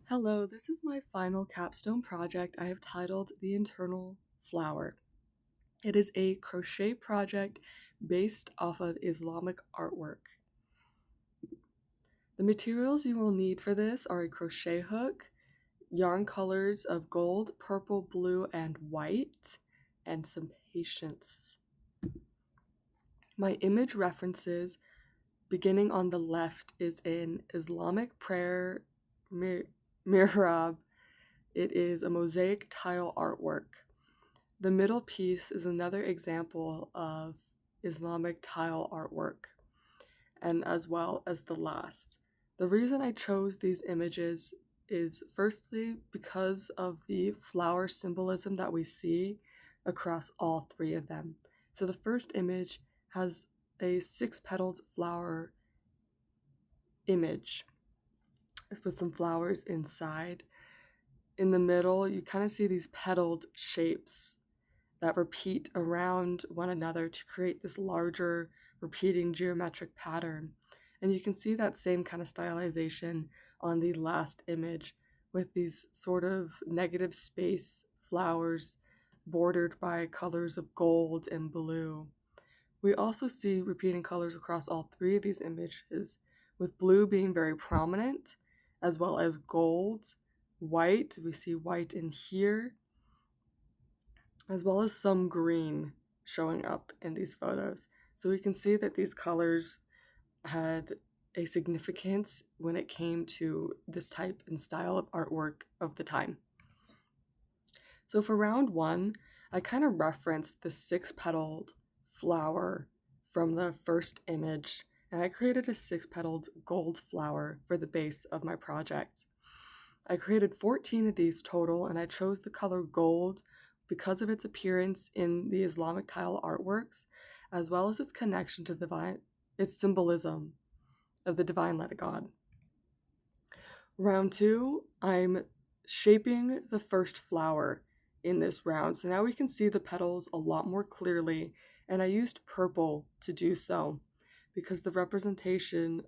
Hello, this is my final capstone project I have titled The Internal Flower. It is a crochet project based off of Islamic artwork. The materials you will need for this are a crochet hook, yarn colors of gold, purple, blue, and white, and some patience. My image references, beginning on the left, is an Islamic prayer mihrab. It is a mosaic tile artwork. The middle piece is another example of Islamic tile artwork, and as well as the last. The reason I chose these images is firstly because of the flower symbolism that we see across all three of them. So the first image has a six-petaled flower image with some flowers inside. In the middle, you kind of see these petaled shapes that repeat around one another to create this larger repeating geometric pattern. And you can see that same kind of stylization on the last image with these sort of negative space flowers bordered by colors of gold and blue. We also see repeating colors across all three of these images, with blue being very prominent, as well as gold, white. We see white in here, as well as some green showing up in these photos. So we can see that these colors had a significance when it came to this type and style of artwork of the time. So for round one, I kind of referenced the six-petaled flower from the first image, and I created a six-petaled gold flower for the base of my project. I created 14 of these total, and I chose the color gold because of its appearance in the Islamic tile artworks, as well as its connection to its symbolism of the divine light of God. Round two, I'm shaping the first flower in this round. So now we can see the petals a lot more clearly, and I used purple to do so because of its representation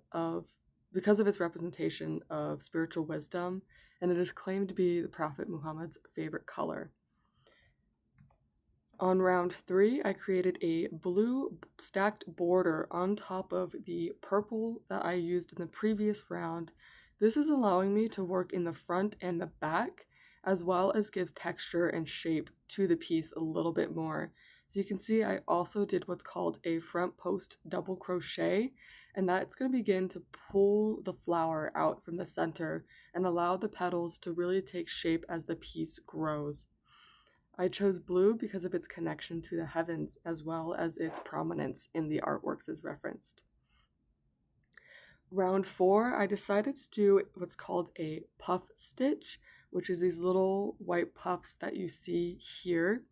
of spiritual wisdom, and it is claimed to be the Prophet Muhammad's favorite color. On round three, I created a blue stacked border on top of the purple that I used in the previous round. This is allowing me to work in the front and the back, as well as gives texture and shape to the piece a little bit more. So you can see I also did what's called a front post double crochet, and that's going to begin to pull the flower out from the center and allow the petals to really take shape as the piece grows. I chose blue because of its connection to the heavens, as well as its prominence in the artworks as referenced. Round four, I decided to do what's called a puff stitch, which is these little white puffs that you see here,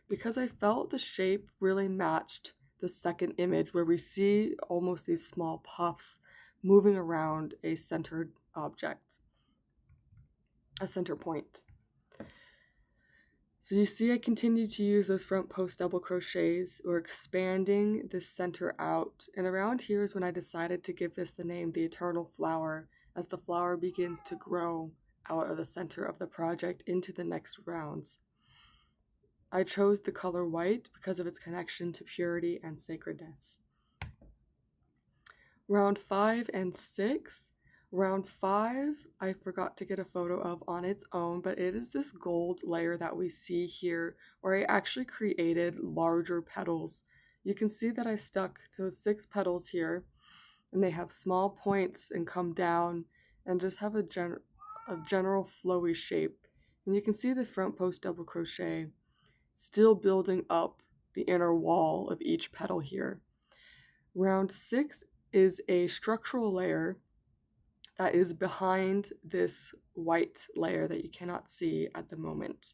because I felt the shape really matched the second image where we see almost these small puffs moving around a centered object, a center point. So you see I continue to use those front post double crochets. We're expanding this center out, and around here is when I decided to give this the name the Eternal Flower, as the flower begins to grow out of the center of the project into the next rounds. I chose the color white because of its connection to purity and sacredness. Round 5 and 6. Round 5, I forgot to get a photo of on its own, but it is this gold layer that we see here where I actually created larger petals. You can see that I stuck to the 6 petals here, and they have small points and come down and just have a general flowy shape. And you can see the front post double crochet still building up the inner wall of each petal here. Round 6 is a structural layer that is behind this white layer that you cannot see at the moment.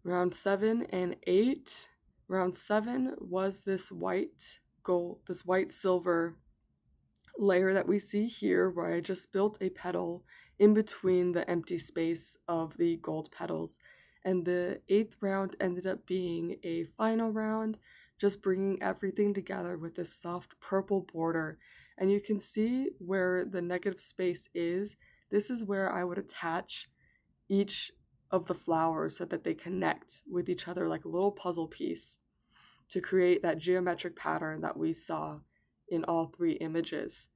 Round 7 and 8. Round 7 was this white silver layer that we see here, where I just built a petal in between the empty space of the gold petals. And the 8th round ended up being a final round, just bringing everything together with this soft purple border And you can see where the negative space is. This is where I would attach each of the flowers so that they connect with each other like a little puzzle piece to create that geometric pattern that we saw in all three images.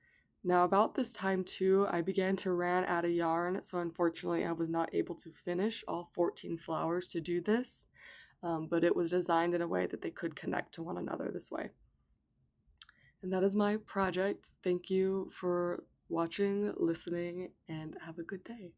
Now, about this time too, I began to run out of yarn, so unfortunately I was not able to finish all 14 flowers to do this, but it was designed in a way that they could connect to one another this way. And that is my project. Thank you for watching, listening, and have a good day.